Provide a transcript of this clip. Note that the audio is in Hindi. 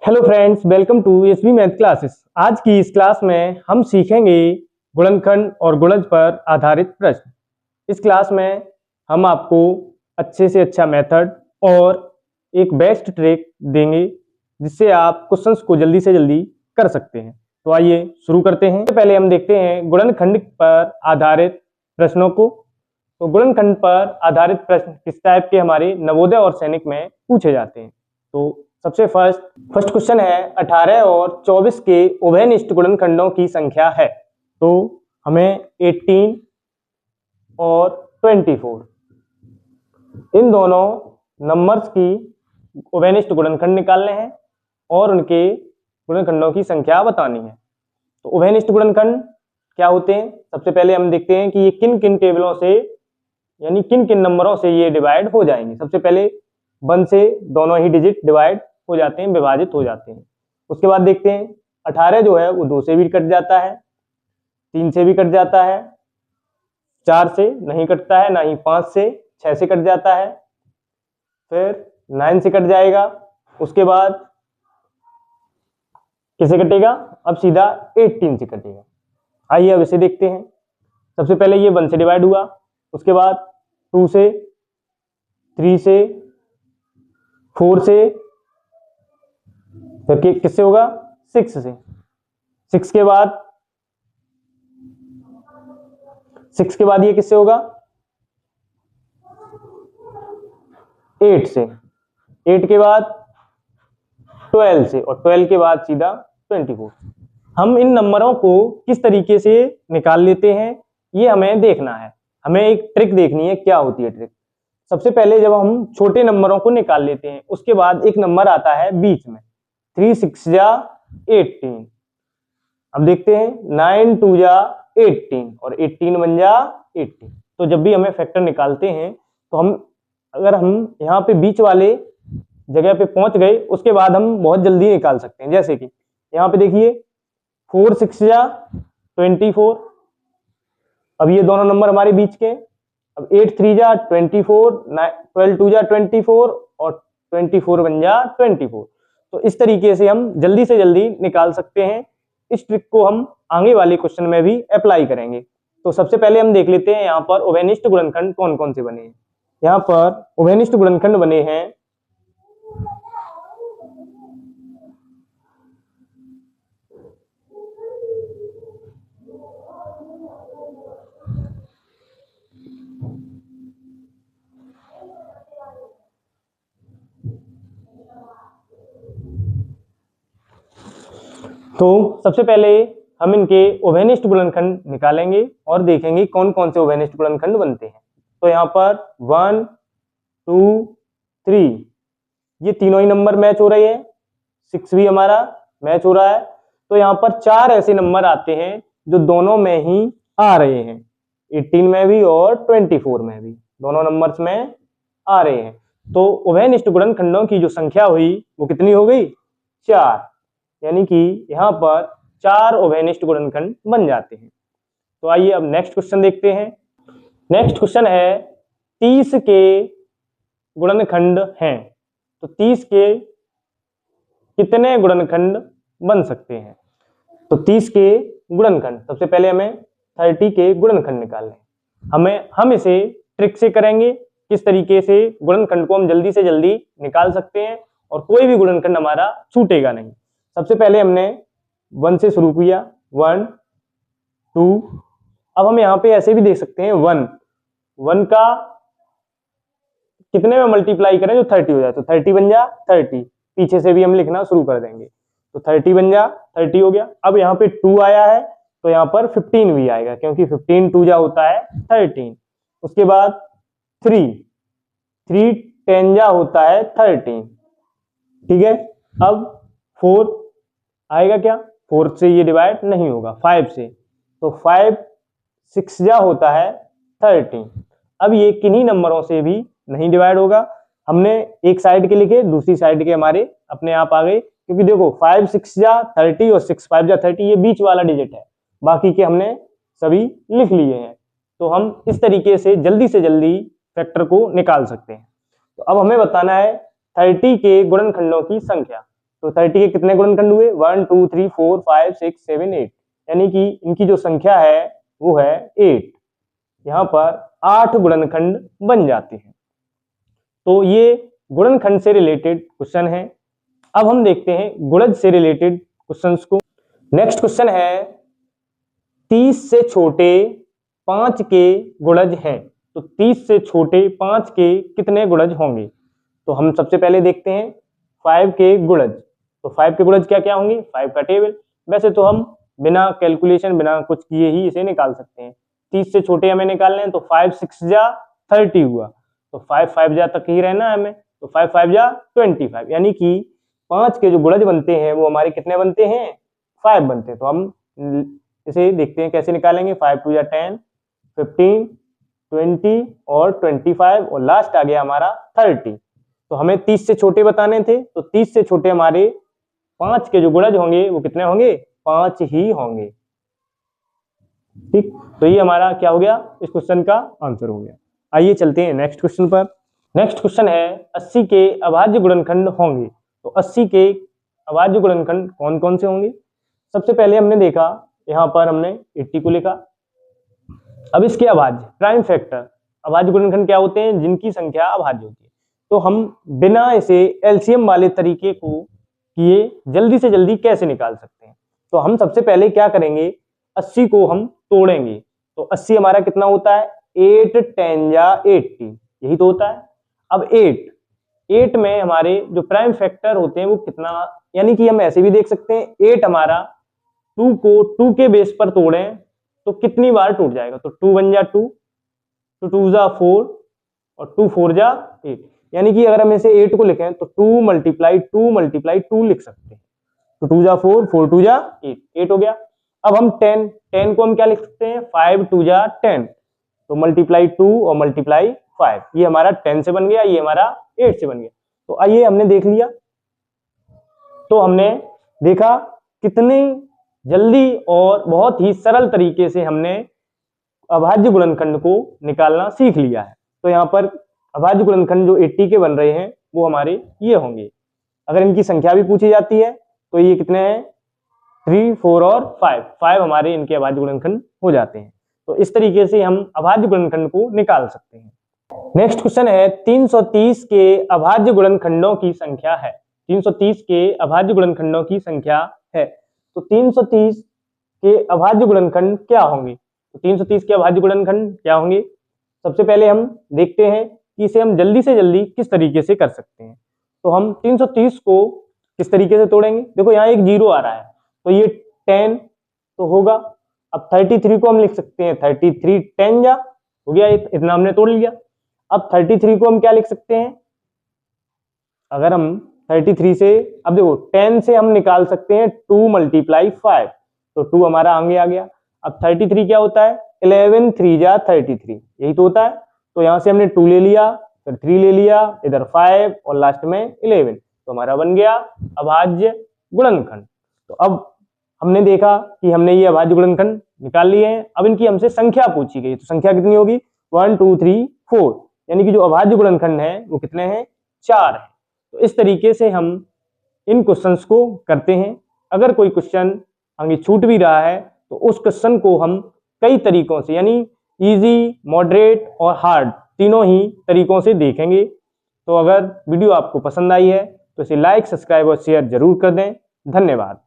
Hello friends, welcome to SB math classes. आज की इस क्लास में हम सीखेंगे गुणनखंड और गुणज पर आधारित प्रश्न। इस क्लास में हम आपको अच्छे से अच्छा मेथड और एक बेस्ट ट्रिक देंगे जिससे आप क्वेश्चंस को जल्दी से जल्दी कर सकते हैं। तो आइए शुरू करते हैं। पहले हम देखते हैं गुणनखंड पर आधारित प्रश्नों को। तो गुणनखंड पर आधारित प्रश्न किस टाइप के हमारे नवोदय और सैनिक में पूछे जाते हैं। तो सबसे फर्स्ट क्वेश्चन है 18 और 24 के उभयनिष्ठ गुणनखंडों की संख्या है। तो हमें 18 और 24 इन दोनों नंबर्स की उभयनिष्ठ गुणनखंड निकालने हैं और उनके गुणनखंडों की संख्या बतानी है। तो उभयनिष्ठ गुणनखंड क्या होते हैं, सबसे पहले हम देखते हैं कि ये किन किन टेबलों से यानी किन किन नंबरों से ये डिवाइड हो जाएंगे। सबसे पहले 1 से दोनों ही डिजिट डिवाइड हो जाते हैं, विभाजित हो जाते हैं। उसके बाद देखते हैं 18 जो है वो 2 से भी कट जाता है, 3 से भी कट जाता है, 4 से नहीं कटता है, ना ही 5 से, 6 से कट जाता है, फिर 9 से कट जाएगा। उसके बाद किसे कटेगा, अब सीधा 18 से कटेगा। आइए अब इसे देखते हैं। सबसे पहले ये 1 से डिवाइड हुआ, उसके बाद 2 से, 3 से, 4 से, फिर किससे होगा 6 से, 6 के बाद ये किससे होगा 8 से, 8 के बाद 12 से, और 12 के बाद सीधा 24। हम इन नंबरों को किस तरीके से निकाल लेते हैं ये हमें देखना है। हमें एक ट्रिक देखनी है, क्या होती है ट्रिक। सबसे पहले जब हम छोटे नंबरों को निकाल लेते हैं उसके बाद एक नंबर आता है बीच में, 3 6 जा 18। अब देखते हैं 9 2 जा 18 और 18 1 जा 18। तो जब भी हमें फैक्टर निकालते हैं तो अगर हम यहाँ पे बीच वाले जगह पे पहुंच गए उसके बाद हम बहुत जल्दी निकाल सकते हैं। जैसे कि यहाँ पे देखिए 4 6 जा 24। अब ये दोनों नंबर हमारे बीच के। अब 8 3 जा 24, 12 2 जा 24 और 24 1 जा 24। तो इस तरीके से हम जल्दी से जल्दी निकाल सकते हैं। इस ट्रिक को हम आगे वाले क्वेश्चन में भी अप्लाई करेंगे। तो सबसे पहले हम देख लेते हैं यहाँ पर उभयनिष्ठ गुणनखंड कौन कौन से बने हैं। यहाँ पर उभयनिष्ठ गुणनखंड बने हैं तो सबसे पहले हम इनके उभयनिष्ठ गुणनखंड निकालेंगे और देखेंगे कौन कौन से उभयनिष्ठ गुणनखंड बनते हैं। तो यहाँ पर 1 2 3 ये तीनों ही नंबर मैच हो रहे हैं, 6 भी हमारा मैच हो रहा है। तो यहाँ पर 4 ऐसे नंबर आते हैं जो दोनों में ही आ रहे हैं, 18 में भी और 24 में भी, दोनों नंबर्स में आ रहे हैं। तो उभयनिष्ठ गुणनखंडों की जो संख्या हुई वो कितनी हो गई, 4। यानी कि यहाँ पर 4 उभयनिष्ठ गुणनखंड बन जाते हैं। तो आइए अब नेक्स्ट क्वेश्चन देखते हैं। नेक्स्ट क्वेश्चन है 30 के गुणनखंड हैं। तो 30 के कितने गुणनखंड बन सकते हैं। तो 30 के गुणनखंड, सबसे पहले हमें 30 के गुणनखंड निकालने हैं। हम इसे ट्रिक से करेंगे, किस तरीके से गुणनखंड को हम जल्दी से जल्दी निकाल सकते हैं और कोई भी गुणनखंड हमारा छूटेगा नहीं। सबसे पहले हमने 1 से शुरू किया, 1 2। अब हम यहाँ पे ऐसे भी देख सकते हैं 1 का कितने में मल्टीप्लाई करें जो 30 हो जाए। तो 30 बन जा 30, पीछे से भी हम लिखना शुरू कर देंगे। तो 30 बन जा 30 हो गया। अब यहाँ पे 2 आया है तो यहाँ पर 15 भी आएगा, क्योंकि 15 2 जा होता है 13। उसके बाद 3 10 जा होता है 13। ठीक है। अब 4 आएगा, क्या 4 से ये डिवाइड नहीं होगा, 5 से। तो 5 6 जा होता है 13। अब ये किन्हीं नंबरों से भी नहीं डिवाइड होगा। हमने एक साइड के लिखे, दूसरी साइड के हमारे अपने आप आ गए, क्योंकि देखो 5 6 जा 30 और 6 5 जा 30 ये बीच वाला डिजिट है, बाकी के हमने सभी लिख लिए हैं। तो हम इस तरीके से जल्दी फैक्टर को निकाल सकते हैं। तो अब हमें बताना है 30 के गुणनखंडों की संख्या। तो 30 के कितने गुणनखंड हुए? 1 2 3 4 5 6 7 8, यानी कि इनकी जो संख्या है वो है 8। यहाँ पर 8 गुणनखंड बन जाते हैं। तो ये गुणनखंड से रिलेटेड क्वेश्चन है। अब हम देखते हैं गुणज से रिलेटेड क्वेश्चंस को। नेक्स्ट क्वेश्चन है 30 से छोटे 5 के गुणज हैं, तो 30 से छोटे 5 के कितने गुणज होंगे? तो हम सबसे पहले देखते हैं 5 के गुणज। तो 5 के गुणज क्या क्या होंगे? 5 का टेबल। वैसे तो हम बिना कैलकुलेशन बिना कुछ किए ही इसे निकाल सकते हैं। 30 से छोटे हमें निकालने हैं, तो 5 6 जा 30 हुआ, तो 5 5 जा तक ही रहना है हमें, तो 5 5 जा 25, यानी कि 5 के जो गुणज बनते हैं वो हमारे कितने बनते हैं? 5 बनते हैं। तो हम इसे देखते हैं कैसे निकालेंगे। 5 2 जा 10, 15, 20 और 25 और लास्ट आ गया हमारा 30। तो हमें 30 से छोटे बताने थे, तो 30 से छोटे हमारे 5 के जो गुणज होंगे वो कितने होंगे? 5 ही होंगे। ठीक, तो ये हमारा क्या हो गया? इस क्वेश्चन का आंसर हो गया। आइए चलते हैं नेक्स्ट क्वेश्चन पर। नेक्स्ट क्वेश्चन है 80 के अभाज्य गुणनखंड होंगे। तो 80 के अभाज्य गुणनखंड कौन कौन से होंगे? सबसे पहले हमने देखा, यहाँ पर हमने 80 को लिखा। अब इसके अभाज्य प्राइम फैक्टर अभाज्य गुणनखंड क्या होते हैं? जिनकी संख्या अभाज्य होती है। तो हम बिना इसे एलसीएम वाले तरीके को किए जल्दी से जल्दी कैसे निकाल सकते हैं? तो हम सबसे पहले क्या करेंगे, 80 को हम तोड़ेंगे। तो 80 हमारा कितना होता है? 8 10 जा 80, यही तो होता है। अब 8 में हमारे जो प्राइम फैक्टर होते हैं वो कितना, यानी कि हम ऐसे भी देख सकते हैं 8 हमारा 2 को 2 के बेस पर तोड़ें तो कितनी बार टूट जाएगा? तो 2 1 जा 2, 2 2 जा 4 और 2 4 जा 8, यानी कि अगर हम इसे 8 को लिखें तो 2 मल्टीप्लाई 2 लिख सकते हैं। तो 2 जा 4, 4 2 जा 8, 8 हो गया। अब हम 10 को हम क्या लिख सकते हैं? 5 2 जा 10, तो मल्टीप्लाई 2 और मल्टीप्लाई 5, ये हमारा 10 से बन गया, ये हमारा 8 से बन गया। तो आइए हमने देख लिया, तो हमने देखा कितनी जल्दी और बहुत ही सरल तरीके से हमने अभाज्य गुणनखंड को निकालना सीख लिया है। तो यहाँ पर अभाज्य गुणनखंड जो 80 के बन रहे हैं वो हमारे ये होंगे। अगर इनकी संख्या भी पूछी जाती है तो ये कितने हैं? 3 4 और 5 हमारे इनके अभाज्य गुणनखंड हो जाते हैं। तो इस तरीके से हम अभाज्य गुणनखंड को निकाल सकते हैं। नेक्स्ट क्वेश्चन है 330 के अभाज्य गुणनखंडों की संख्या है। 330 के अभाज्य गुणनखंडों की संख्या है। तो 330 के अभाज्य गुणनखंड क्या होंगे? तो 330 के अभाज्य गुणनखंड क्या होंगे? सबसे पहले हम देखते हैं कि इसे हम जल्दी से जल्दी किस तरीके से कर सकते हैं। तो हम 330 को किस तरीके से तोड़ेंगे? देखो यहाँ एक 0 आ रहा है, तो ये 10 तो होगा। अब 33 को हम लिख सकते हैं 33 10 जा हो गया, इतना हमने तोड़ लिया। अब 33 को हम क्या लिख सकते हैं? अगर हम 33 से, अब देखो 10 से हम निकाल सकते हैं 2 मल्टीप्लाई 5, तो 2 हमारा आगे आ गया। अब 33 क्या होता है? 11 3 जा 33, यही तो होता है। तो यहां से हमने 2 ले लिया, फिर 3 ले लिया, इधर 5 और लास्ट में 11, तो हमारा बन गया अभाज्य गुणनखंड। तो अब हमने देखा कि हमने ये अभाज्य गुणनखंड निकाल लिए हैं। अब इनकी हमसे संख्या पूछी गई, तो संख्या कितनी होगी? 1 2 3 4, यानी कि जो अभाज्य गुणनखंड है वो कितने हैं? 4 है। तो इस तरीके से हम इन क्वेश्चंस को करते हैं। अगर कोई क्वेश्चन आगे छूट भी रहा है तो उस क्वेश्चन को हम कई तरीकों से, यानी इजी, मॉडरेट और हार्ड, तीनों ही तरीकों से देखेंगे। तो अगर वीडियो आपको पसंद आई है तो इसे लाइक, सब्सक्राइब और शेयर जरूर कर दें। धन्यवाद।